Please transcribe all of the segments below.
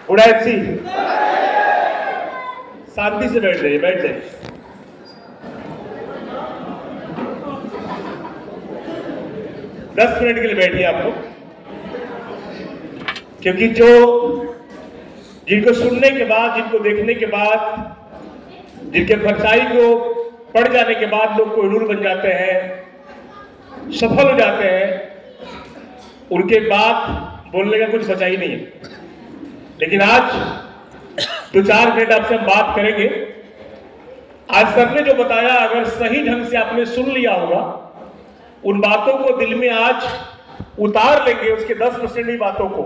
उड़ायत सिंह शांति से बैठ जाइए, बैठ जाइए। दस मिनट के लिए बैठिए आप लोग, क्योंकि जिनको सुनने के बाद, जिनको देखने के बाद, जिनके परछाई को पड़ जाने के बाद लोग कोहिनूर बन जाते हैं, सफल हो जाते हैं, उनके बाद बोलने का कुछ बचा ही नहीं है। लेकिन आज 2-4 मिनट आपसे हम बात करेंगे। आज सर ने जो बताया, अगर सही ढंग से आपने सुन लिया होगा, उन बातों को दिल में आज उतार लेंगे, उसके 10% ही बातों को,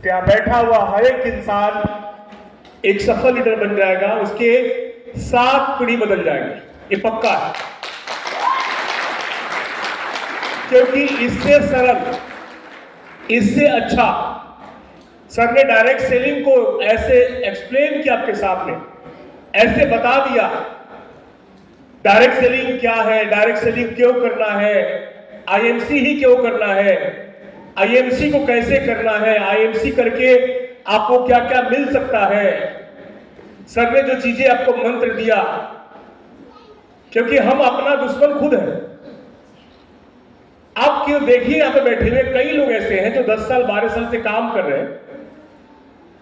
क्या बैठा हुआ हर एक इंसान एक सफल लीडर बन जाएगा, उसके 7 पीढ़ी बदल जाएंगे, ये पक्का है। क्योंकि इससे सरल, इससे अच्छा सर ने डायरेक्ट सेलिंग को ऐसे एक्सप्लेन किया आपके सामने, ऐसे बता दिया डायरेक्ट सेलिंग क्या है, डायरेक्ट सेलिंग क्यों करना है, आईएमसी ही क्यों करना है, आईएमसी को कैसे करना है, आईएमसी करके आपको क्या क्या मिल सकता है। सर ने जो चीजें आपको मंत्र दिया, क्योंकि हम अपना दुश्मन खुद है। आप क्यों देखिए, यहां पे बैठे हुए कई लोग ऐसे हैं जो 10 साल 12 साल से काम कर रहे हैं।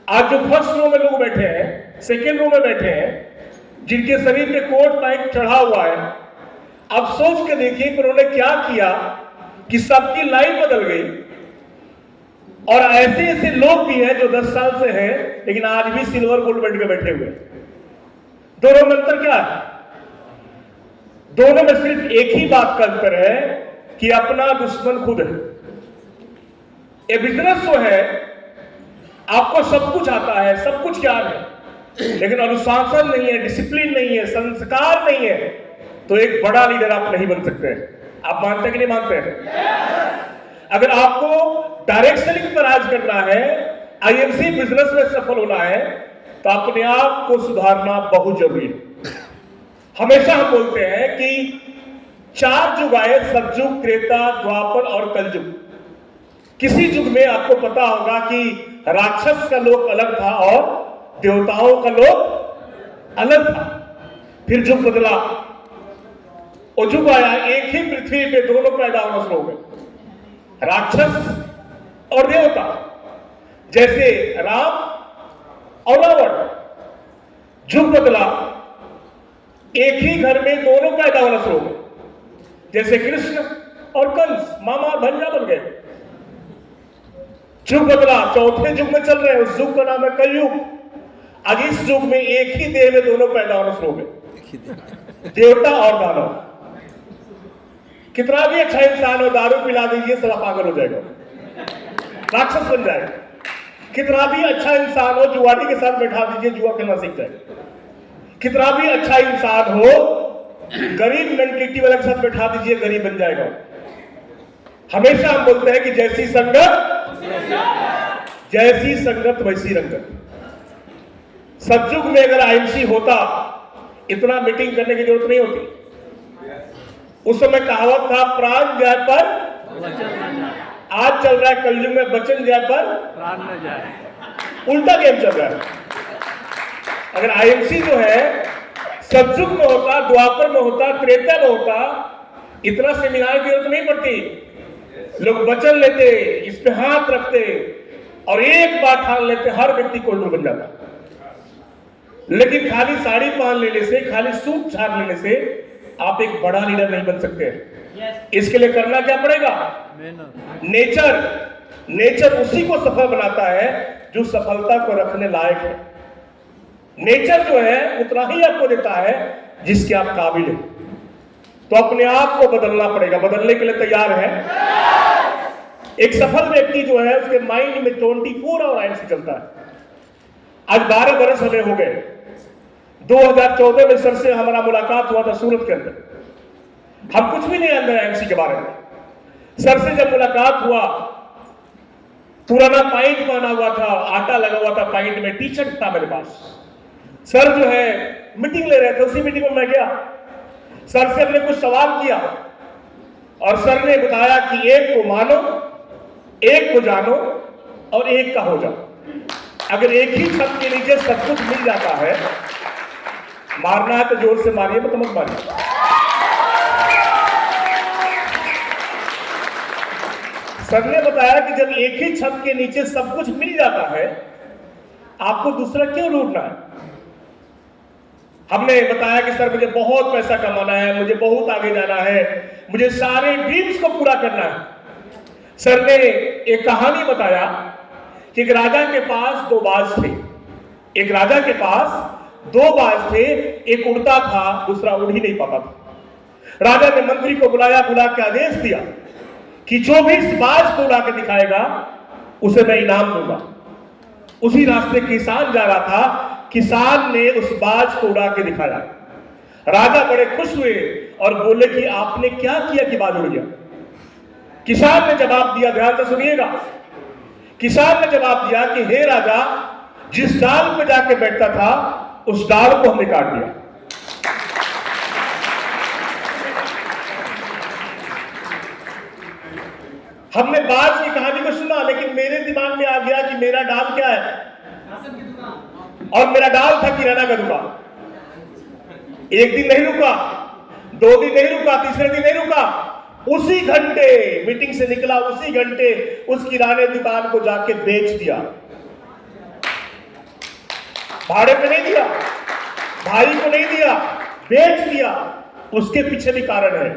आज जो फर्स्ट रो में लोग बैठे हैं, सेकेंड रो में बैठे हैं, जिनके शरीर पे कोट पैंट चढ़ा हुआ है, अब सोच के देखिए कि उन्होंने क्या किया कि सबकी लाइफ बदल गई। और ऐसे ऐसे लोग भी हैं जो 10 साल से हैं लेकिन आज भी सिल्वर गोल्ड मेडल में बैठे हुए हैं। दोनों में अंतर क्या है? दोनों में सिर्फ एक ही बात का अंतर है कि अपना दुश्मन खुद है। ये बिजनेस जो है, आपको सब कुछ आता है, सब कुछ ज्ञान है, लेकिन अनुशासन नहीं है, डिसिप्लिन नहीं है, संस्कार नहीं है, तो एक बड़ा लीडर आप नहीं बन सकते। आप मानते हैं कि नहीं मानते हैं? अगर आपको डायरेक्ट सेलिंग पर राज करना है, आईएमसी बिजनेस में सफल होना है, तो अपने आप को सुधारना बहुत जरूरी है। हमेशा हम बोलते हैं कि 4 युग आए, सतयुग, त्रेता, द्वापर और कलयुग। किसी युग में आपको पता होगा कि राक्षस का लोक अलग था और देवताओं का लोक अलग था। फिर युग बदला, वो युग आया, एक ही पृथ्वी पे दोनों पैदा होना शुरू हो गए, राक्षस और देवता। जैसे राम और रावण। युग बदला, एक ही घर में दोनों पैदा होना शुरू हो गए, जैसे कृष्ण और कंस, मामा और भंजा बन गए। युग बदला, चौथे युग में चल रहे हैं, उस युग का नाम है कलयुग। आज इस युग में एक ही देह में दोनों पैदा होना शुरू हो गए, देवता और दानव। कितना भी अच्छा इंसान हो, दारू पिला दीजिए साला पागल हो जाएगा, राक्षस बन जाएगा। कितना भी अच्छा इंसान हो, जुआरी के साथ बैठा दीजिए, जुआ खेलना सीख जाएगा। कितना भी अच्छा इंसान हो, गरीब मेंटेलिटी वाले के साथ बैठा दीजिए, गरीब बन जाएगा। हमेशा हम बोलते हैं कि जैसी संगत वैसी रंगत। सतयुग में अगर आईएमसी होता, इतना मीटिंग करने की जरूरत नहीं होती। उस समय कहावत था, प्राण जाए पर आज चल रहा है कलयुग में, वचन जाए पर प्राण न जाए। उल्टा गेम चल रहा है। अगर आईएमसी जो है सतयुग में होता, द्वापर में होता, त्रेता में होता, इतना सेमिनार की जरूरत नहीं पड़ती। लोग वचन लेते, इस पे हाथ रखते और एक बार ठान लेते, हर व्यक्ति कोहिनूर बन जाता। लेकिन खाली साड़ी पहन लेने से, खाली सूट झाड़ लेने से आप एक बड़ा लीडर नहीं बन सकते। इसके लिए करना क्या पड़ेगा? नेचर उसी को सफल बनाता है जो सफलता को रखने लायक है। नेचर जो है उतना ही आपको देता है जिसके आप काबिल हैं। तो अपने आप को बदलना पड़ेगा। बदलने के लिए तैयार है? एक सफल व्यक्ति जो है, उसके माइंड में 24 आवर आईएमसी चलता है। आज 12 बरस हमें हो गए। 2014 में सर से हमारा मुलाकात हुआ था सूरत के अंदर। हम कुछ भी नहीं अंदर आईएमसी के बारे में। सर से जब मुलाकात हुआ, पुराना पाइंट पहना हुआ था, आटा लगा हुआ था पाइंट में, टी शर्ट था मेरे पास। सर जो है मीटिंग ले रहे थे, उसी मीटिंग में मैं गया। सर से हमने कुछ सवाल किया और सर ने बताया कि एक को मानो, एक को जानो और एक का हो जाओ। अगर एक ही छत के नीचे सब कुछ मिल जाता है, मारना है तो जोर से मारिए, मत मारिए। सर ने बताया कि जब एक ही छत के नीचे सब कुछ मिल जाता है, आपको दूसरा क्यों ढूंढना है? हमने बताया कि सर मुझे बहुत पैसा कमाना है, मुझे बहुत आगे जाना है, मुझे सारे ड्रीम्स को पूरा करना है। सर ने एक कहानी बताया कि एक राजा के पास दो बाज थे। एक राजा के पास दो बाज थे, एक उड़ता था, दूसरा उड़ ही नहीं पाता था। राजा ने मंत्री को बुलाया, बुला के आदेश दिया कि जो भी इस बाज को उड़ा के दिखाएगा उसे मैं इनाम दूंगा। उसी रास्ते किसान जा रहा था, किसान ने उस बाज को उड़ा के दिखाया। राजा बड़े खुश हुए और बोले कि आपने क्या किया कि बाज उड़ गया? किसान ने जवाब दिया, ध्यान से सुनिएगा। किसान ने जवाब दिया कि हे राजा, जिस डाल पे जाके बैठता था उस डाल को हमने काट दिया। हमने बाज की कहानी को सुना, लेकिन मेरे दिमाग में आ गया कि मेरा डाल क्या है, और मेरा डाल था किराना का दुकान। एक दिन नहीं रुका, दो दिन नहीं रुका, तीसरे दिन नहीं रुका, उसी घंटे मीटिंग से निकला, उसी घंटे उस किराने दुकान को जाके बेच दिया। भाड़े पे नहीं दिया, भाई को नहीं दिया, बेच दिया। उसके पीछे भी कारण है,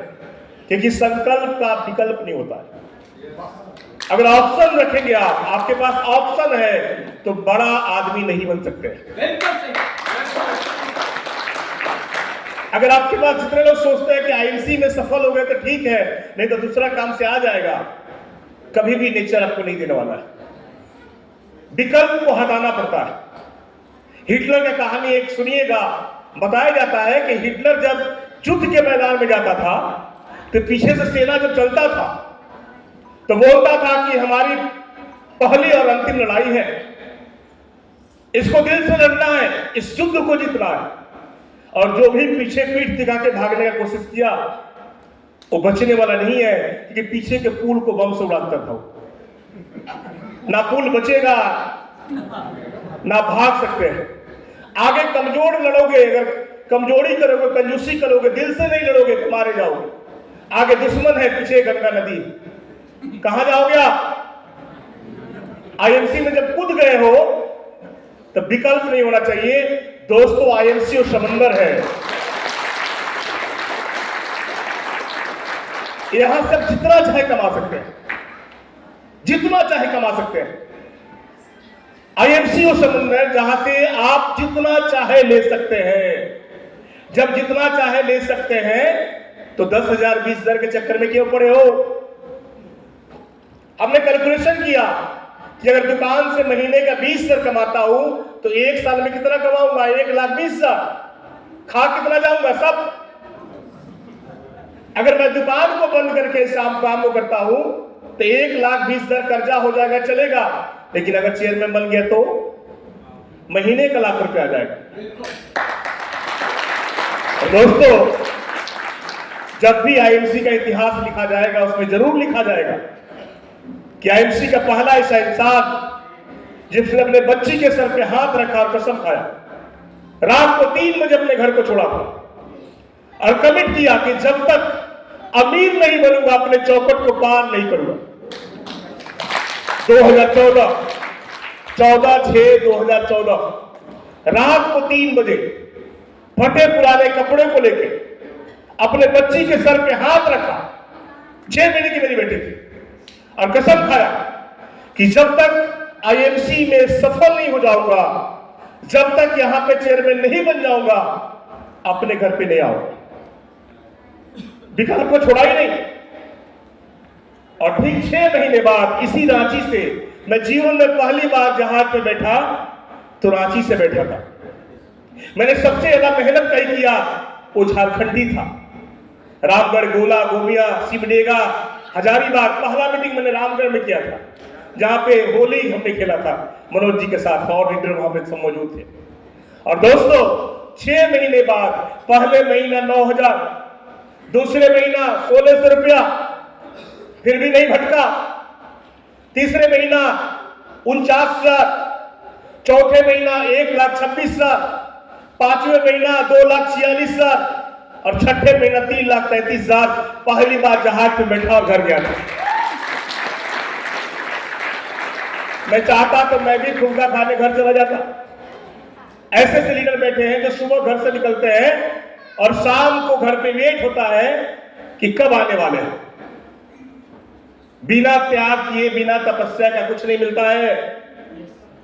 क्योंकि संकल्प का विकल्प नहीं होता है। अगर ऑप्शन रखेंगे आप, आपके पास ऑप्शन है, तो बड़ा आदमी नहीं बन सकते। अगर आपके पास जितने लोग सोचते हैं कि आईएमसी में सफल हो गए तो ठीक है, नहीं तो दूसरा काम से आ जाएगा, कभी भी नेचर आपको नहीं देने वाला है। विकल्प को हटाना पड़ता है। हिटलर का कहानी एक सुनिएगा। बताया जाता है कि हिटलर जब युद्ध के मैदान में जाता था तो पीछे से सेना जब चलता था तो बोलता था कि हमारी पहली और अंतिम लड़ाई है, इसको दिल से लड़ना है, इस युद्ध को जीतना है। और जो भी पीछे पीठ दिखा के भागने का कोशिश किया वो बचने वाला नहीं है, क्योंकि पीछे के पुल को बम से उड़ाता था। ना पुल बचेगा, ना भाग सकते हैं। आगे कमजोर लड़ोगे, अगर कमजोरी करोगे, कंजूसी करोगे, दिल से नहीं लड़ोगे तो मारे जाओगे। आगे दुश्मन है, पीछे गंगा नदी, कहां जाओगे आप? आईएमसी में जब कूद गए हो तो विकल्प नहीं होना चाहिए। दोस्तों, आईएमसी और समंदर है, यहां से जितना चाहे कमा सकते हैं, जितना चाहे कमा सकते हैं। आईएमसी और समंदर, जहां से आप जितना चाहे ले सकते हैं। जब जितना चाहे ले सकते हैं तो 10,000 20,000 के चक्कर में क्यों पड़े हो? हमने कैलकुलेशन किया कि अगर दुकान से महीने का 20,000 कमाता हूं तो एक साल में कितना कमाऊंगा? 1,20,000। खा कितना जाऊंगा सब? अगर मैं दुकान को बंद करके शाम काम को करता हूं तो 1,20,000 कर्जा हो जाएगा, चलेगा। लेकिन अगर चेयरमैन बन गया तो महीने का ₹1,00,000 आ जाएगा। दोस्तों, जब भी आईएमसी का इतिहास लिखा जाएगा उसमें जरूर लिखा जाएगा कि आईएमसी का पहला ऐसा इंसान जिसने अपने बच्ची के सर पे हाथ रखा और कसम खाया, रात को 3 बजे अपने घर को छोड़ा था और कमिट किया कि जब तक अमीर नहीं बनूंगा अपने चौखट को पार नहीं करूंगा। 14/6/2014 रात को 3 बजे फटे पुराने कपड़े को लेके अपने बच्ची के सर पे हाथ रखा, 6 महीने की मेरी बेटी थी, और कसम खाया कि जब तक आईएमसी में सफल नहीं हो जाऊंगा, जब तक यहां पे चेयरमैन नहीं बन जाऊंगा, अपने घर पे नहीं आऊंगा। विकल्प को छोड़ा ही नहीं। और ठीक 6 महीने बाद इसी रांची से मैं जीवन में पहली बार जहाज पे बैठा तो रांची से बैठा था। मैंने सबसे ज्यादा मेहनत कहीं किया वो झारखंडी था। रामगढ़, गोला, गोमिया, सिमडेगा, हजारीबाग, पहला मीटिंग मैंने रामगढ़ में किया था, जहां पे होली हमने खेला था मनोज जी के साथ, और लीडर वहां पे सब मौजूद थे। और दोस्तों, 6 महीने बाद पहले महीना 9,000, दूसरे महीना 1,600 रुपया, फिर भी नहीं भटका। तीसरे महीना 49,000, चौथे महीना 1,26,000, पांचवें महीना 2,46,000 और छठे महीना 3,33,000 पहली बार जहाज पे बैठा और घर गया था। मैं चाहता तो मैं भी फुलका खाने घर चला जाता। ऐसे से लीडर बैठे हैं जो सुबह घर से निकलते हैं और शाम को घर पे वेट होता है कि कब आने वाले हैं। बिना त्याग किए, बिना तपस्या का कुछ नहीं मिलता है।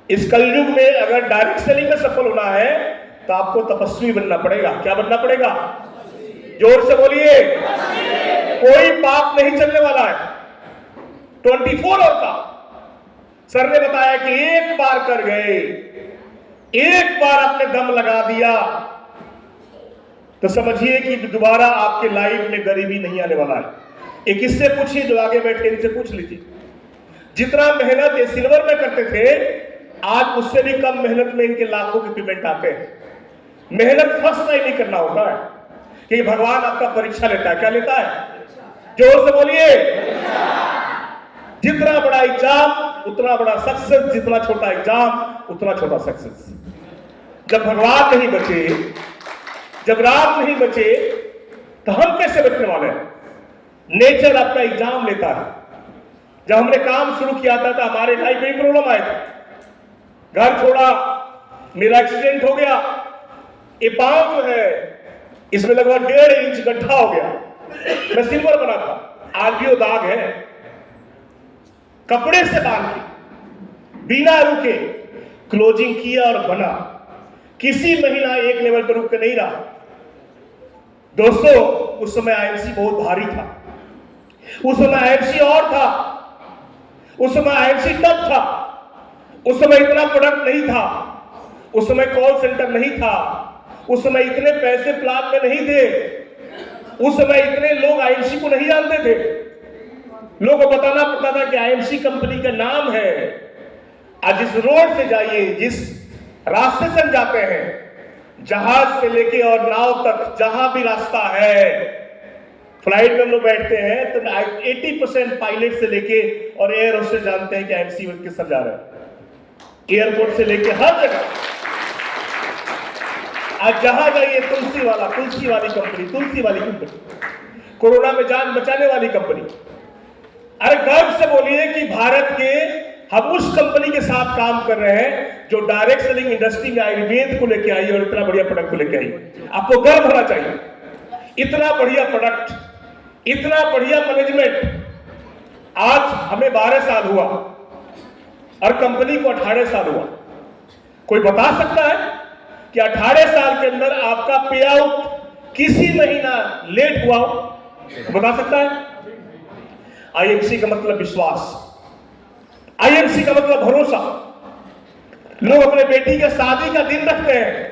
इस कलयुग में अगर डायरेक्ट सेलिंग में सफल होना है तो आपको तपस्वी बनना पड़ेगा। क्या बनना पड़ेगा? जोर से बोलिए। कोई पाप नहीं चलने वाला है। 24 आवर का सर ने बताया कि एक बार कर गए, एक बार आपने दम लगा दिया तो समझिए कि दोबारा आपके लाइफ में गरीबी नहीं आने वाला है। एक इससे पूछिए जो आगे बैठे, इनसे पूछ लीजिए। जितना मेहनत ये सिल्वर में करते थे, आज उससे भी कम मेहनत में इनके लाखों के पेमेंट आते हैं। मेहनत फर्स्ट टाइम नहीं करना होता है कि भगवान आपका परीक्षा लेता है। क्या लेता है? जोर से बोलिए। जितना बड़ा एग्जाम उतना बड़ा सक्सेस, जितना छोटा एग्जाम उतना छोटा सक्सेस। जब भगवान नहीं बचे, जब राम नहीं बचे, तो हम कैसे बचने वाले हैं? नेचर अपना एग्जाम लेता है। जब हमने काम शुरू किया था तो हमारे लाइफ में प्रॉब्लम आए थे। घर छोड़ा, मेरा एक्सीडेंट हो गया, ये पांव जो है इसमें लगभग 1.5 इंच गड्ढा हो गया। मैं सिल्वर बना था, आज भी वो दाग है। कपड़े से बांध के बिना रुके क्लोजिंग किया और बना। किसी महीना एक लेवल पर रुक के नहीं रहा। दोस्तों, उस समय आईएमसी बहुत भारी था। उस समय आईएमसी और था। उस समय आईएमसी टफ था। उस समय इतना प्रोडक्ट नहीं था। उस समय कॉल सेंटर नहीं था। उस समय इतने पैसे प्लान में नहीं थे। उस समय इतने लोग आईएमसी को नहीं जानते थे। लोगों को बताना पड़ता था कि आईएमसी कंपनी का नाम है। आज जिस रोड से जाइए, जिस रास्ते से जाते हैं, जहाज से लेके और नाव तक जहां भी रास्ता है, फ्लाइट में हम लोग बैठते हैं तो 80% पायलट से लेके और एयर होस्टेस जानते हैं कि आईएमसी किस तरफ जा रहा है। एयरपोर्ट से लेके हर जगह आज जहां जाइए तुलसी वाली कंपनी, कोरोना में जान बचाने वाली कंपनी। अरे गर्व से बोलिए कि भारत के हम उस कंपनी के साथ काम कर रहे हैं जो डायरेक्ट सेलिंग इंडस्ट्री में आयुर्वेद को लेके आई और इतना बढ़िया प्रोडक्ट को लेके आई। आपको गर्व होना चाहिए। इतना बढ़िया प्रोडक्ट, इतना बढ़िया मैनेजमेंट। आज हमें 12 साल हुआ और कंपनी को 18 साल हुआ। कोई बता सकता है कि 18 साल के अंदर आपका पे आउट किसी महीना लेट हुआ हो? बता सकता है? आईएमसी का मतलब विश्वास, आईएमसी का मतलब भरोसा। लोग अपने बेटी के शादी का दिन रखते हैं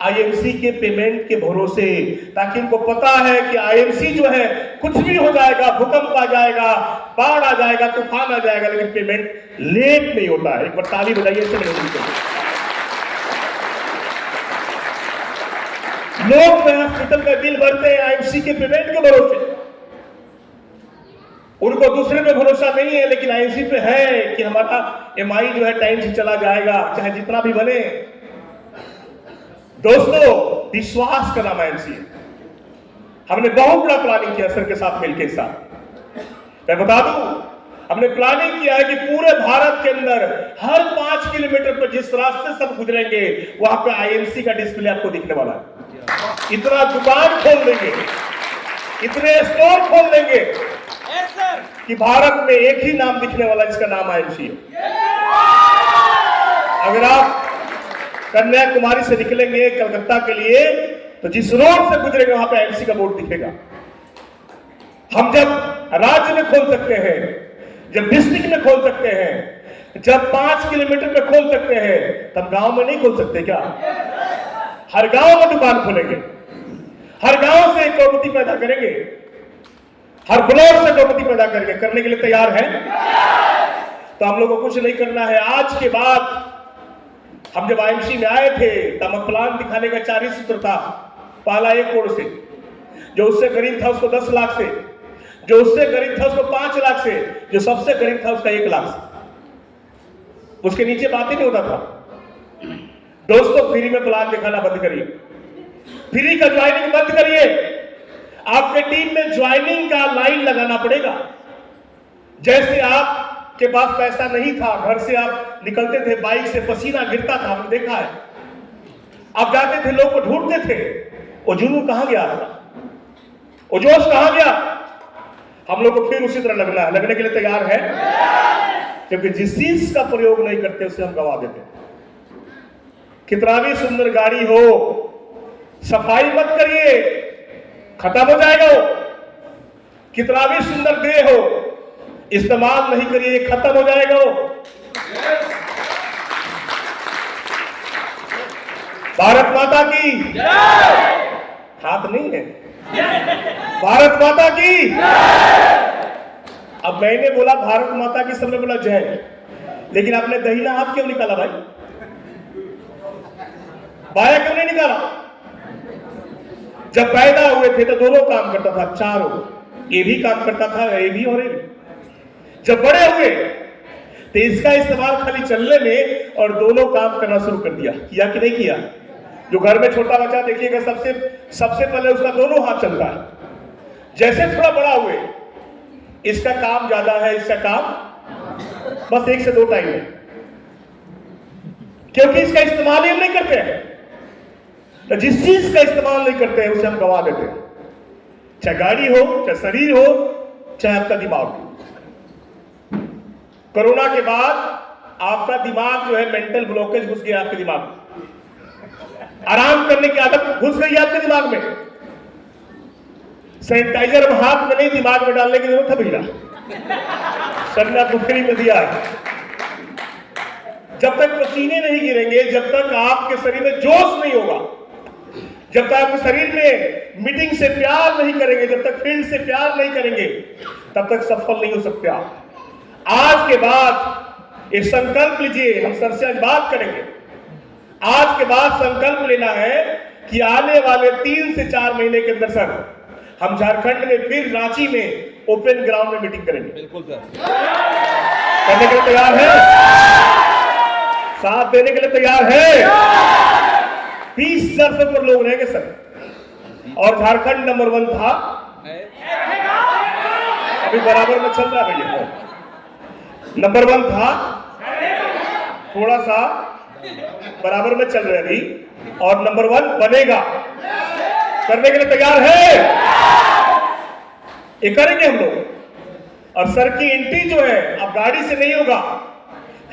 आईएमसी के पेमेंट के भरोसे, ताकि उनको पता है कि आईएमसी जो है कुछ भी हो जाएगा, भूकंप आ जाएगा, बाढ़ आ जाएगा, तूफान आ जाएगा, लेकिन पेमेंट लेट नहीं होता है। एक बार ताली बजाइए से लोग हॉस्पिटल में बिल भरते हैं आईएमसी के पेमेंट के भरोसे। उनको दूसरे पे भरोसा नहीं है, लेकिन आईएमसी पे है कि हमारा एमआई जो है टाइम से चला जाएगा, चाहे जितना भी बने। दोस्तों, विश्वास का नाम आईएमसी है। हमने बहुत बड़ा प्लानिंग किया सर के साथ मिलकर। साथ मैं बता दूं, हमने प्लानिंग किया है कि पूरे भारत के अंदर हर 5 किलोमीटर पर जिस रास्ते से हम गुजरेंगे वहां पे आईएमसी का डिस्प्ले आपको दिखने वाला है। इतना दुकान खोल देंगे, इतने स्टोर खोल देंगे कि भारत में एक ही नाम दिखने वाला, जिसका नाम आईएमसी है। अगर आप कन्याकुमारी से निकलेंगे कलकत्ता के लिए तो जिस रोड से गुजरेंगे वहां पे आईएमसी का बोर्ड दिखेगा। हम जब राज्य में खोल सकते हैं, जब डिस्ट्रिक्ट में खोल सकते हैं, जब 5 किलोमीटर पे खोल सकते हैं, तब गांव में नहीं खोल सकते क्या? हर गांव में दुकान खोलेंगे, हर गांव से एक करोड़पति पैदा करेंगे, हर ब्लॉक से करोड़पति पैदा करने के लिए तैयार है। तो हम लोगों को कुछ नहीं करना है। आज के बाद हम जब आईएमसी में आए थे तो हम प्लान दिखाने का 4 ही सूत्र था। पहला 1 करोड़ से, जो उससे गरीब था उसको 10 लाख से, जो उससे गरीब था उसको 5 लाख से, जो सबसे गरीब था उसका 1 लाख से। उसके नीचे बात ही नहीं होता था। दोस्तों, फ्री में प्लान दिखाना बंद करिए, फ्री का ज्वाइनिंग बंद करिए। आपके टीम में ज्वाइनिंग का लाइन लगाना पड़ेगा। जैसे आपके पास पैसा नहीं था, घर से आप निकलते थे, बाइक से पसीना गिरता था, हमने देखा है। आप जाते थे, लोग को ढूंढते थे, वो जुनून कहां गया था, वो जोश कहां गया। हम लोग को फिर उसी तरह लगना है, लगने के लिए तैयार है, क्योंकि जिस चीज का प्रयोग नहीं करते उसे हम गवा देते। कितना भी सुंदर गाड़ी हो, सफाई मत करिए, खत्म हो जाएगा वो। कितना भी सुंदर देह हो, इस्तेमाल नहीं करिए, खत्म हो जाएगा वो। भारत माता की हाथ नहीं है, भारत माता की। अब मैंने बोला भारत माता की, सबने बोला जय, लेकिन आपने दहिना हाथ क्यों निकाला भाई, बाया क्यों नहीं निकाला? जब पैदा हुए थे तो दोनों काम करता था, चारों, ये भी काम करता था, ये भी और ये भी। जब बड़े हुए तो इसका इस्तेमाल खाली चलने में और दोनों काम करना शुरू कर दिया। किया कि नहीं किया? जो घर में छोटा बच्चा देखिएगा, सबसे पहले उसका दोनों हाथ चलता है। जैसे थोड़ा बड़ा हुए, इसका काम ज्यादा है, इसका काम बस 1 से 2 टाइम है, क्योंकि इसका इस्तेमाल ही हम नहीं करते हैं। तो जिस चीज का इस्तेमाल नहीं करते हैं उसे हम गवा देते हैं, चाहे गाड़ी हो, चाहे शरीर हो, चाहे आपका दिमाग हो। कोरोना के बाद आपका दिमाग जो है, मेंटल ब्लॉकेज घुस गया आपके दिमाग में, आराम करने की आदत घुस गई आपके दिमाग में। सैनिटाइजर हम हाथ में नहीं, दिमाग में डालने की जरूरत है भैया, सर ने आपको फ्री में दिया है। जब तक पसीने नहीं गिरेंगे, जब तक आपके शरीर में जोश नहीं होगा, जब तक आपके शरीर में मीटिंग से प्यार नहीं करेंगे, जब तक फील्ड से प्यार नहीं करेंगे, तब तक सफल नहीं हो सकते आप। आज के बाद एक संकल्प लीजिए, हम सर से आज बात करेंगे। आज के बाद संकल्प लेना है कि आने वाले 3 से 4 महीने के अंदर सर, हम झारखंड में फिर रांची में ओपन ग्राउंड में मीटिंग करेंगे। बिल्कुल सर, करने के लिए तैयार है? साथ देने के लिए तैयार है? 20,000 से ऊपर लोग रहेंगे सर। और झारखंड नंबर 1 था, अभी बराबर में चल रहा है भैया, नंबर 1 था, थोड़ा सा बराबर में चल रहे अभी, और नंबर 1 बनेगा। करने के लिए तैयार है? ये करेंगे हम लोग। और सर की एंट्री जो है, अब गाड़ी से नहीं होगा,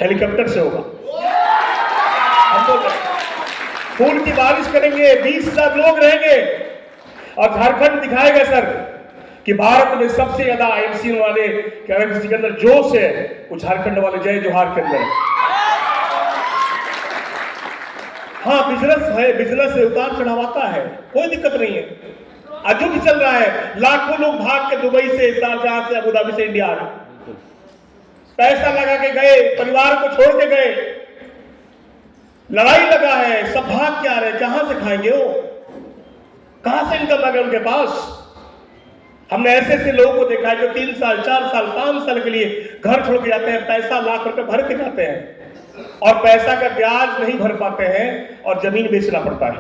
हेलीकॉप्टर से होगा। हम लोग फूल की बारिश करेंगे, 20,000 लोग रहेंगे, और झारखंड दिखाएगा सर कि भारत में सबसे ज्यादा आईएमसी वाले, क्या किसी के अंदर जोश है, वो झारखंड वाले जय जोहार के अंदर है। हाँ, बिजनेस है, बिजनेस से उतार चढ़ाव आता है, कोई दिक्कत नहीं है। आज जो भी चल रहा है, लाखों लोग भाग के दुबई से, शारजाह से, अबू धाबी से इंडिया आ रहे, पैसा लगा के गए, परिवार को छोड़ के गए, लड़ाई लगा है, सब भाग के आ रहे, कहां से खाएंगे वो, कहां से इनकम लगे उनके पास। हमने ऐसे ऐसे लोगों को देखा है जो 3 साल, 4 साल, 5 साल के लिए घर छोड़ के जाते हैं, पैसा लाख रुपए भर के जाते हैं, और पैसा का ब्याज नहीं भर पाते हैं, और जमीन बेचना पड़ता है।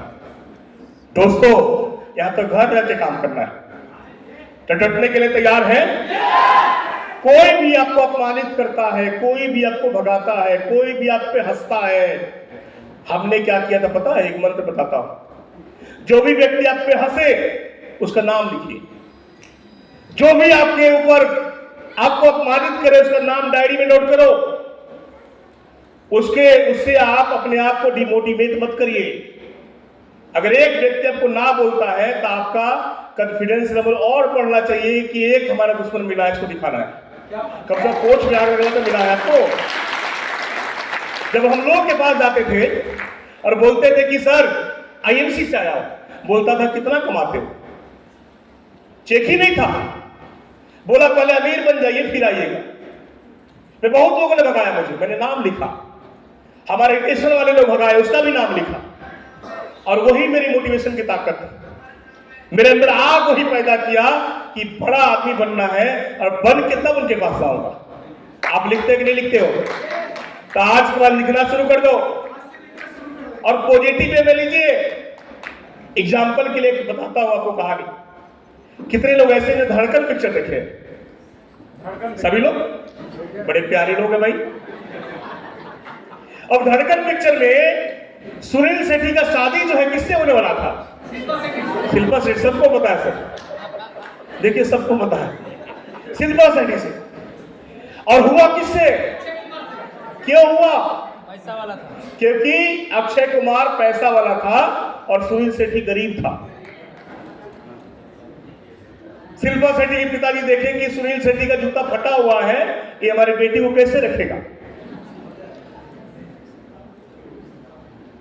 दोस्तों, यहां तो घर रह के काम करना है। तो डटने के लिए तैयार है? कोई भी आपको अपमानित करता है, कोई भी आपको भगाता है, कोई भी आप पे हंसता है, हमने क्या किया था पता है? एक मंत्र बताता हूं। जो भी व्यक्ति आप पे हंसे, उसका नाम लिखिए। जो भी आपके ऊपर आपको अपमानित करे, उसका नाम डायरी में नोट करो। उससे आप अपने आप को डिमोटिवेट मत करिए। अगर एक व्यक्ति आपको ना बोलता है तो आपका कॉन्फिडेंस लेवल और बढ़ना चाहिए कि एक हमारा दुश्मन मिला है, इसको दिखाना है। कब से कोच में आगे तो मिला है आपको। जब हम लोग के पास जाते थे और बोलते थे कि सर आईएमसी से आया हो, बोलता था कितना कमाते हो, चेक ही नहीं था। बोला पहले अमीर बन जाइए फिर आइएगा। फिर बहुत लोगों ने भगाया मुझे, मैंने नाम लिखा, हमारे स्टेशन वाले लोग भगाए, उसका भी नाम लिखा, और वही मेरी मोटिवेशन की ताकत है। मेरे अंदर आग वही पैदा किया कि बड़ा आदमी बनना है, और बन के तब उनके पास आऊंगा। आप लिखते कि नहीं लिखते हो? तो आज के बाद लिखना शुरू कर दो, और पॉजिटिव वे में लीजिए। एग्जाम्पल के लिए बताता हूं आपको कहानी। कितने लोग ऐसे जो धड़कन पिक्चर देखे? सभी लोग? बड़े प्यारे लोग हैं भाई। अब धड़कन पिक्चर में सुनील शेट्टी का शादी जो है किससे होने वाला था? शिल्पा शेट्टी। सबको पता है सर, देखिए सबको पता है, शिल्पा शेट्टी से। और हुआ किससे? क्यों हुआ? पैसा वाला था। क्योंकि अक्षय कुमार पैसा वाला था और सुनील शेट्टी गरीब था। शिल्पा शेट्टी के पिताजी देखें कि सुनील शेट्टी का जूता फटा हुआ है, ये हमारी बेटी को कैसे रखेगा,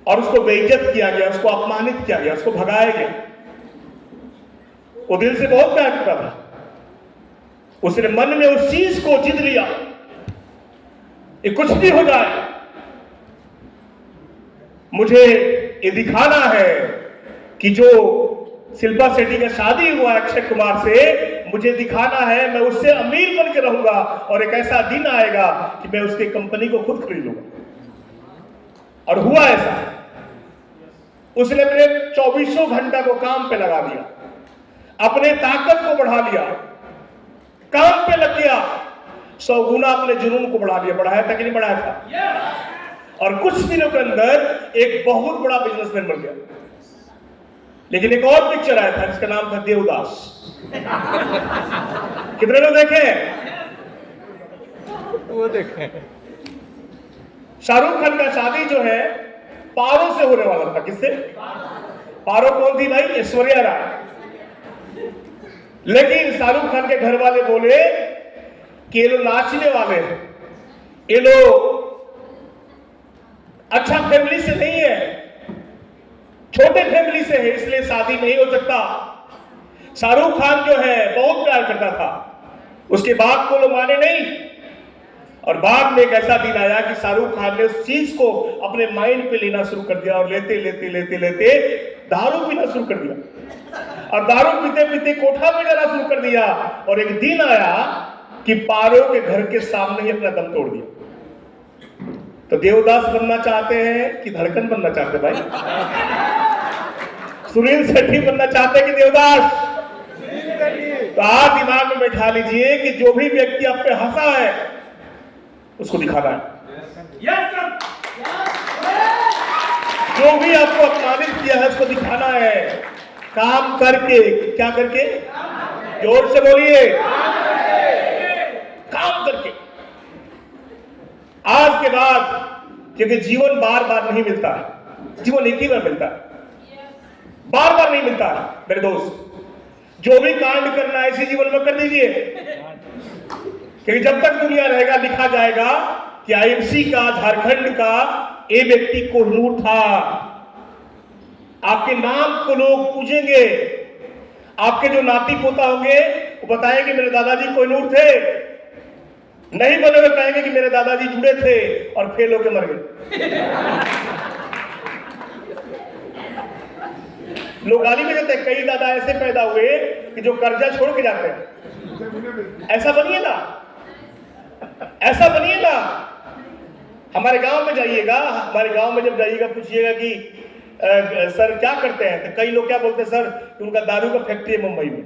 और उसको बेइज्जत किया गया, उसको अपमानित किया गया, उसको भगाया गया। वो दिल से बहुत प्यार करता था, उसने मन में उस चीज को जिद लिया, ये कुछ भी हो जाए मुझे ये दिखाना है कि जो शिल्पा शेट्टी का शादी हुआ अक्षय कुमार से, मुझे दिखाना है मैं उससे अमीर बन के रहूंगा और एक ऐसा दिन आएगा कि मैं उसकी कंपनी को खुद खरीदूंगा। और हुआ ऐसा, उसने अपने 24 घंटा को काम पे लगा दिया, अपने ताकत को बढ़ा लिया, काम पे लग गया, 100 गुना अपने जुनून को बढ़ा लिया। बढ़ाया था कि नहीं बढ़ाया था? और कुछ दिनों के अंदर एक बहुत बड़ा बिजनेसमैन बन गया। लेकिन एक और पिक्चर आया था जिसका नाम था देवदास। कितने लोग देखे? वो देखे। शाहरुख खान का शादी जो है पारो से होने वाला था। किससे? पारो कौन थी भाई? ऐश्वर्या राय। लेकिन शाहरुख खान के घर वाले बोले कि ये लोग नाचने वाले हैं, ये लोग अच्छा फैमिली से नहीं है, छोटे फैमिली से है, इसलिए शादी नहीं हो सकता। शाहरुख खान जो है बहुत प्यार करता था, उसके बात को लोग माने नहीं। और बाद में एक ऐसा दिन आया कि शाहरुख खान ने उस चीज को अपने माइंड पे लेना शुरू कर दिया और लेते लेते लेते लेते दारू पीना शुरू कर दिया और दारू पीते पीते कोठा में जाना शुरू कर दिया। और एक दिन आया कि पारो के घर के सामने ही अपना दम तोड़ दिया। तो देवदास बनना चाहते हैं कि धड़कन बनना चाहते भाई? सुनील शेट्टी बनना चाहते हैं कि देवदास? तो आप दिमाग में बैठा लीजिए कि जो भी व्यक्ति आप पे हंसा है उसको दिखाना है। Yes sir. जो भी आपको अपमानित किया है उसको दिखाना है, काम करके। क्या करके? जोर से बोलिए, काम करके। आज के बाद, क्योंकि जीवन बार बार नहीं मिलता है, जीवन एक ही बार मिलता है, बार बार नहीं मिलता है मेरे दोस्त। जो भी कांड करना है इसी जीवन में कर दीजिए, क्योंकि जब तक दुनिया रहेगा लिखा जाएगा कि आईएमसी का, झारखंड का ये व्यक्ति कोहिनूर था। आपके नाम को लोग पूजेंगे, आपके जो नाती पोता होंगे वो बताएंगे मेरे दादाजी कोहिनूर थे। नहीं बने हुए कहेंगे कि मेरे दादाजी जुड़े थे और फेल होकर मर गए। लोग गाली में देते हैं, कई दादा ऐसे पैदा हुए कि जो कर्जा छोड़ के जाते हैं। ऐसा बनिए ना, ऐसा बनिए ना। हमारे गांव में जाइएगा, हमारे गांव में जब जाइएगा पूछिएगा कि सर क्या करते हैं, तो कई लोग क्या बोलते हैं, सर उनका दारू का फैक्ट्री है मुंबई में।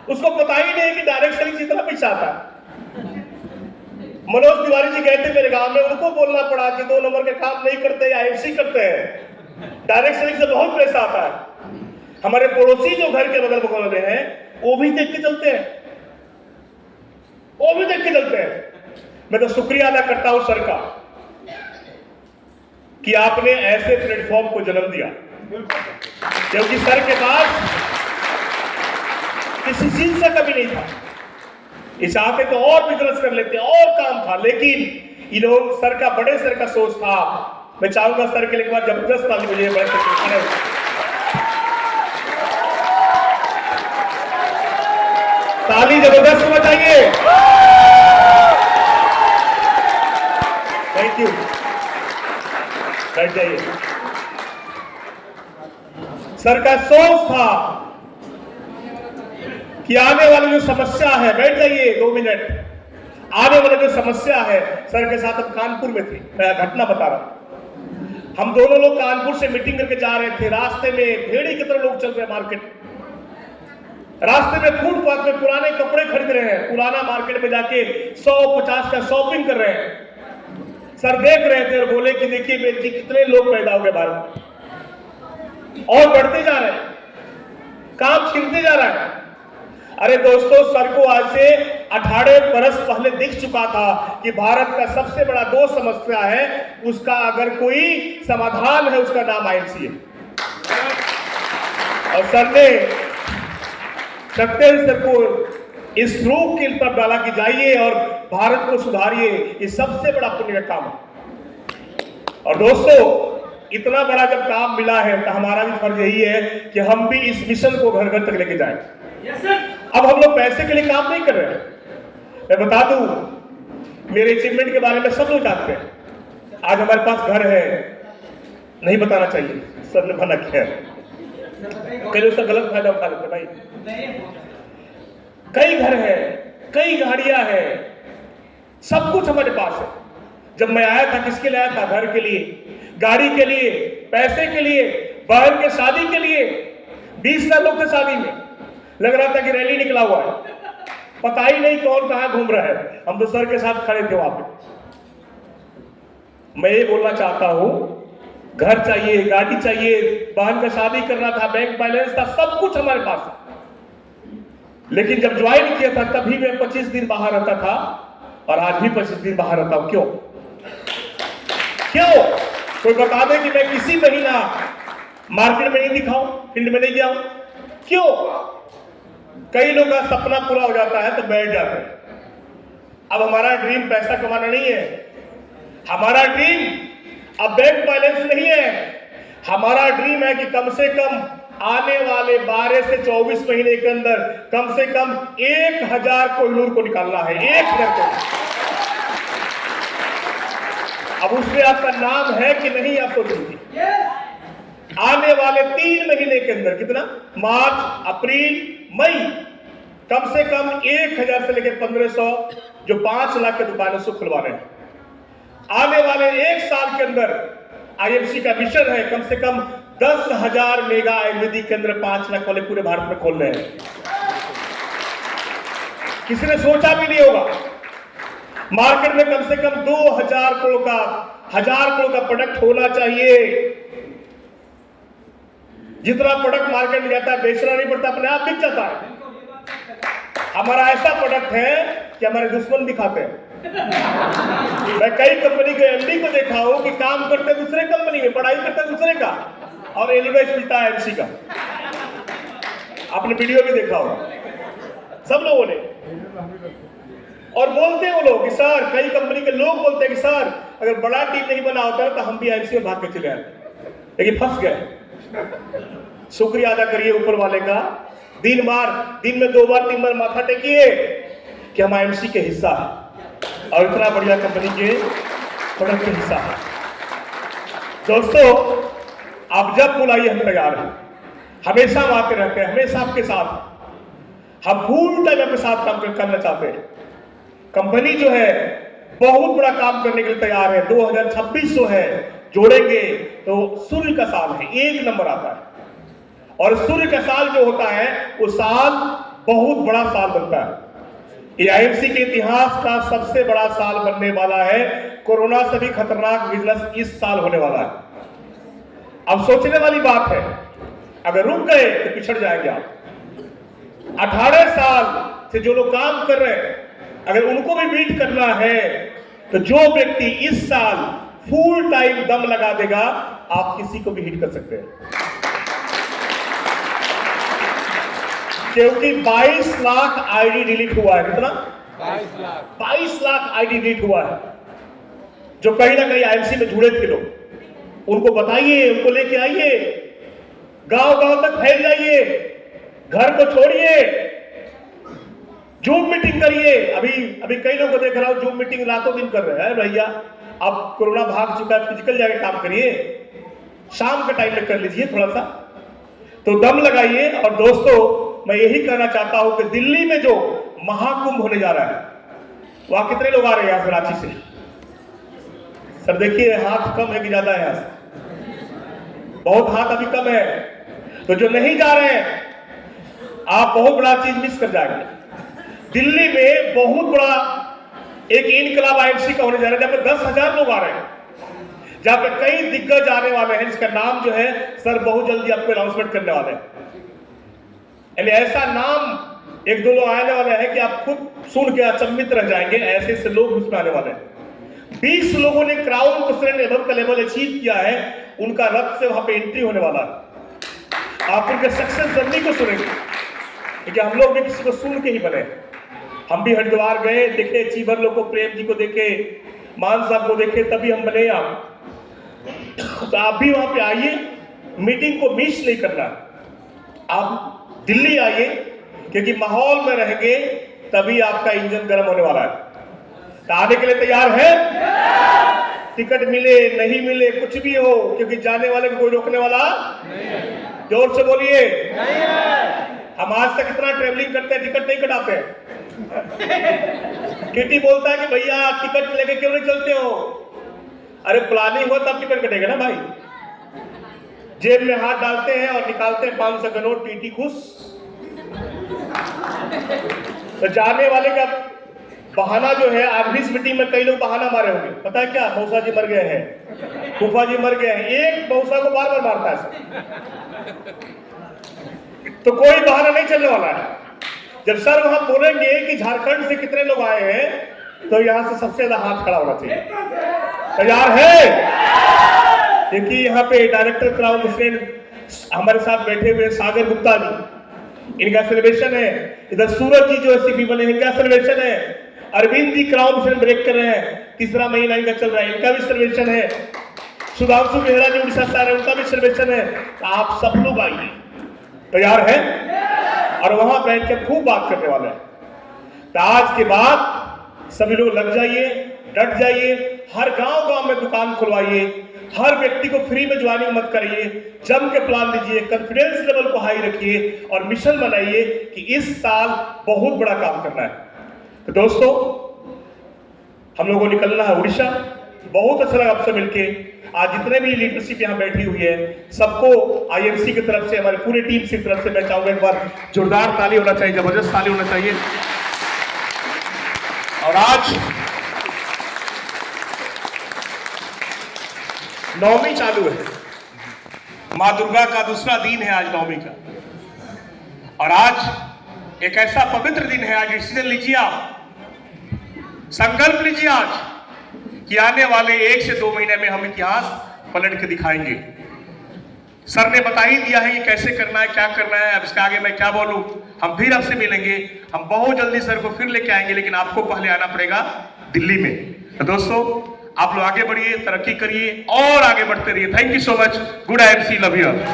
उसको पता ही नहीं कि डायरेक्ट सेलिंग से इतना पैसा आता है। मनोज तिवारी जी गए थे मेरे गांव में, उनको बोलना पड़ा कि 2 नंबर के काम नहीं करते, आईएफसी करते हैं, डायरेक्ट सेलिंग से बहुत पैसा आता है। हमारे पड़ोसी जो घर के बगल बगल में हैं वो भी देख के चलते हैं, वो भी देख के चलते हैं। मैं तो शुक्रिया अदा करता हूं सर का कि आपने ऐसे प्लेटफॉर्म को जन्म दिया, क्योंकि सर के पास किसी चीज से कभी नहीं था। ये चाहते तो और बिजनेस कर लेते, और काम था, लेकिन इन्होंने सर का, बड़े सर का सोच था। मैं चाहूंगा सर के लिए एक बार जबरदस्त ताली बजाइए बड़े सर। ताली जबरदस्त बजाइए। Thank you. बैठ जाइए। सर का सोच था कि आने वाली जो समस्या है, बैठ जाइए 2 मिनट, आने वाली जो समस्या है, सर के साथ हम कानपुर में थे, मैं घटना बता रहा हूं। हम दोनों लोग कानपुर से मीटिंग करके जा रहे थे, रास्ते में भेड़ी की तरह लोग चल रहे हैं मार्केट, रास्ते में फुटपाथ में पुराने कपड़े खरीद रहे हैं, पुराना मार्केट में जाके 100-50 का शॉपिंग कर रहे हैं। सर देख रहे थे और बोले कि देखिए बेटी जी कितने लोग पैदा हो गए भारत में और बढ़ते जा रहे हैं, काम छिनते जा रहा है। अरे दोस्तों, सर को आज से 18 बरस पहले दिख चुका था कि भारत का सबसे बड़ा दो समस्या है, उसका अगर कोई समाधान है उसका नाम आईएमसी है। और सर ने सर को इस रूप की तरफ डाला कि जाइए और भारत को सुधारिए, ये सबसे बड़ा पुण्य का काम है। और दोस्तों, इतना बड़ा जब काम मिला है तो हमारा भी फर्ज यही है कि हम भी इस मिशन को घर घर तक लेके जाएं। अब हम लोग पैसे के लिए काम नहीं कर रहे हैं। मैं बता दूं, मेरे अचीवमेंट के बारे में सब लोग जानते हैं। आज हमारे पास घर है, नहीं बताना चाहिए, सर ने मना किया, कई लोग उसका गलत फायदा उठा लेते भाई। कई घर है, कई गाड़ियां हैं, सब कुछ हमारे पास है। जब मैं आया था किसके लिए आया था? घर के लिए, गाड़ी के लिए, पैसे के लिए, बहन के शादी के लिए। 20 साल लोग थे शादी में, लग रहा था कि रैली निकला हुआ है, पता ही नहीं कौन कहां घूम रहा है। हम तो सर के साथ खड़े थे वहां पे। मैं ये बोलना चाहता हूं, घर चाहिए, गाड़ी चाहिए, बहन का शादी करना था, बैंक बैलेंस था, सब कुछ हमारे पास है। लेकिन जब ज्वाइन किया था तभी मैं 25 दिन बाहर रहता था और आज भी 25 दिन बाहर रहता हूं। क्यों? कोई बता दे कि मैं किसी महीना मार्केट में नहीं दिखाऊं, फील्ड में नहीं गया हूं? क्यों? कई लोगों का सपना पूरा हो जाता है तो बैठ जाते हैं। अब हमारा ड्रीम पैसा कमाना नहीं है, हमारा ड्रीम अब बैंक बैलेंस नहीं है। हमारा ड्रीम है कि कम से कम आने वाले 12 से 24 महीने के अंदर कम से कम 1000 कोहिनूर को निकालना है, 1000 को। अब उसमें आपका नाम है कि नहीं आप सोचेंगे। आने वाले 3 महीने के अंदर कितना? मार्च, अप्रैल, मई, कम से कम 1000 से लेकर 1500 जो 5 लाख की दुकानें से खुलवाने हैं। आने वाले 1 साल के अंदर आईएमसी का मिशन है कम से कम 10,000 मेगा आयुर्वेदिक केंद्र 5 लाख वाले पूरे भारत में खोलने हैं। किसी ने सोचा भी नहीं होगा। मार्केट में कम से कम 2000 करोड़ का 1000 करोड़ का प्रोडक्ट होना चाहिए। जितना प्रोडक्ट मार्केट में जाता है बेचना नहीं पड़ता, अपने आप बिक जाता है। हमारा ऐसा प्रोडक्ट है कि हमारे दुश्मन भी खाते हैं। मैं कई कंपनी के एमडी को देखा हूं कि काम करते दूसरे कंपनी में, पढ़ाई करते दूसरे का और एलवेज मिलता है एमसी का। आपने वीडियो भी देखा होगा सब लोगों ने। और बोलते हैं वो लोग कि सर, कई कंपनी के लोग बोलते हैं कि सर अगर बड़ा टीम नहीं बना होता तो हम भी आईएमसी में भाग के चले आते, लेकिन फंस गए। शुक्रिया अदा करिए ऊपर वाले का, दिन में 2 बार 3 बार माथा टेकिए कि हम आईएमसी के हिस्सा हैं और इतना बढ़िया कंपनी के प्रोडक्ट के हिस्सा है। दोस्तों, आप जब बुलाइए हम तैयार हैं, हमेशा हम आते रहते हैं, हमेशा आपके साथ। हम फुल टाइम आपके साथ काम करना चाहते हैं। कंपनी जो है बहुत बड़ा काम करने के लिए तैयार है। 2026 जो है जोड़ेंगे तो सूर्य का साल है, 1 नंबर आता है। और सूर्य का साल जो होता है वो साल बहुत बड़ा साल बनता है। ये आईएमसी के इतिहास का सबसे बड़ा साल बनने वाला है। कोरोना से भी खतरनाक बिजनेस इस साल होने वाला है। अब सोचने वाली बात है, अगर रुक गए तो पिछड़ जाएंगे आप। 18 साल से जो लोग काम कर रहे हैं, अगर उनको भी बीट करना है तो जो व्यक्ति इस साल फुल टाइम दम लगा देगा, आप किसी को भी हिट कर सकते हैं। क्योंकि 22 लाख आईडी डिलीट हुआ है। कितना? 22 लाख आईडी डिलीट हुआ है। जो कहीं ना कहीं आईएमसी में जुड़े थे लोग, उनको बताइए, उनको लेके आइए, गांव गांव तक फैल जाइए, घर को छोड़िए, जूम मीटिंग करिए। अभी कई लोगों को देख रहा हूं जूम मीटिंग रातों दिन कर रहे हैं। भैया अब कोरोना भाग चुका है, फिजिकल जाके काम करिए, शाम के टाइम में कर लीजिए थोड़ा सा, तो दम लगाइए। और दोस्तों, मैं यही कहना चाहता हूं कि दिल्ली में जो महाकुंभ होने जा रहा है, वहां कितने लोग आ रहे हैं यहां से, रांची से? सर देखिए, हाथ कम है कि ज्यादा है यहां से? बहुत हाथ अभी कम है, तो जो नहीं जा रहे हैं आप बहुत बड़ा चीज मिस कर जाएंगे। दिल्ली में बहुत बड़ा एक इनकलाब आईएमसी का होने जा रहा है, जहां पे 10,000 लोग आ रहे हैं, जहां पे कई दिग्गज आने वाले हैं, जिसका नाम जो है सर बहुत जल्दी आपको अनाउंसमेंट करने वाले हैं। यानी ऐसा नाम एक दो लोग आने वाले हैं कि आप खुद सुन के अचंभित रह जाएंगे, ऐसे ऐसे लोग उसमें आने वाले हैं। 20 लोगों ने क्राउन क्वेश्चन लेवल का लेवल अचीव किया है, उनका रथ से वहां पे एंट्री होने वाला है। आप उनके सक्सेस जर्नी को सुनेंगे, क्योंकि हम लोग भी किसी को सुन के ही बने। हम भी हरिद्वार गए, देखे चीबर लोग को, प्रेम जी को देखे, मान साहब को देखे, तभी हम बने आप। तो आप भी वहां पे आइए, मीटिंग को मिस नहीं करना। आप दिल्ली आइए, क्योंकि माहौल में रहेंगे तभी आपका इंजन गर्म होने वाला है। तो आने के लिए तैयार है? टिकट मिले नहीं मिले कुछ भी हो, क्योंकि जाने वाले को कोई रोकने वाला नहीं। जोर से बोलिए। हम आज तक इतना ट्रेवलिंग करते हैं, टिकट नहीं कटाते। किटी बोलता है कि भैया टिकट लेके क्यों नहीं चलते हो? अरे प्लानिंग हो तब टिकट कटेगा ना भाई। जेब में हाथ डालते हैं और निकालते हैं 500 का नोट, टीटी खुश। तो जाने वाले का बहाना जो है, आज भी इस मीटिंग में कई लोग बहाना मारे होंगे। पता है क्या? मौसा जी मर गए हैं, फूफा जी मर गए हैं, एक मौसा को बार बार मारता है। तो कोई बहाना नहीं चलने वाला है। जब सर वहां बोलेंगे कि झारखंड से कितने लोग आए हैं, तो यहां से सबसे ज्यादा हाथ खड़ा होना चाहिए। तैयार है? क्योंकि यहाँ पे डायरेक्टर क्राउन हुसैन हमारे साथ बैठे हुए सागर गुप्ता जी, इनका सेलिब्रेशन है। इधर सूरज जी जो सीपी बने, इनका सेलिब्रेशन है। अरविंद जी क्राउन हुसैन ब्रेक कर रहे हैं, तीसरा महीना इनका चल रहा है, इनका भी सेलिब्रेशन है। सुधांशु बेहरा जी उड़ीसा से आ रहे हैं, उनका भी सेलिब्रेशन है। तो आप सब लोग आइए। तैयार है? और वहां बैठ के खूब बात करने वाले हैं। तो आज के बाद सभी लोग लग जाइए, डट जाइए, हर गांव गांव में दुकान खुलवाइए, हर व्यक्ति को फ्री में ज्वाइनिंग मत करिए, जम के प्लान लीजिए, कॉन्फिडेंस लेवल को हाई रखिए और मिशन बनाइए कि इस साल बहुत बड़ा काम करना है। तो दोस्तों, हम लोगों को निकलना है उड़ीसा। बहुत अच्छा लगा आपसे मिलके। आज जितने भी लीडरशिप यहाँ बैठी हुई है, सबको आईएमसी की तरफ से, हमारी पूरी टीम की तरफ से मैं चाहूंगा एक बार जोरदार ताली होना चाहिए, जबरदस्त ताली होना चाहिए। और आज नवमी चालू है, माँ दुर्गा का दूसरा दिन है आज नवमी का। और आज एक ऐसा पवित्र दिन है, आज डिसीजन लीजिए, आप संकल्प लीजिए आज कि आने वाले 1 से 2 महीने में हम इतिहास पलट के दिखाएंगे। सर ने बता ही दिया है कि कैसे करना है, क्या करना है। अब इसके आगे मैं क्या बोलूं? हम फिर आपसे मिलेंगे, हम बहुत जल्दी सर को फिर लेके आएंगे, लेकिन आपको पहले आना पड़ेगा दिल्ली में। तो दोस्तों, आप लोग आगे बढ़िए, तरक्की करिए और आगे बढ़ते रहिए। Thank you so much. Good IMC, love you.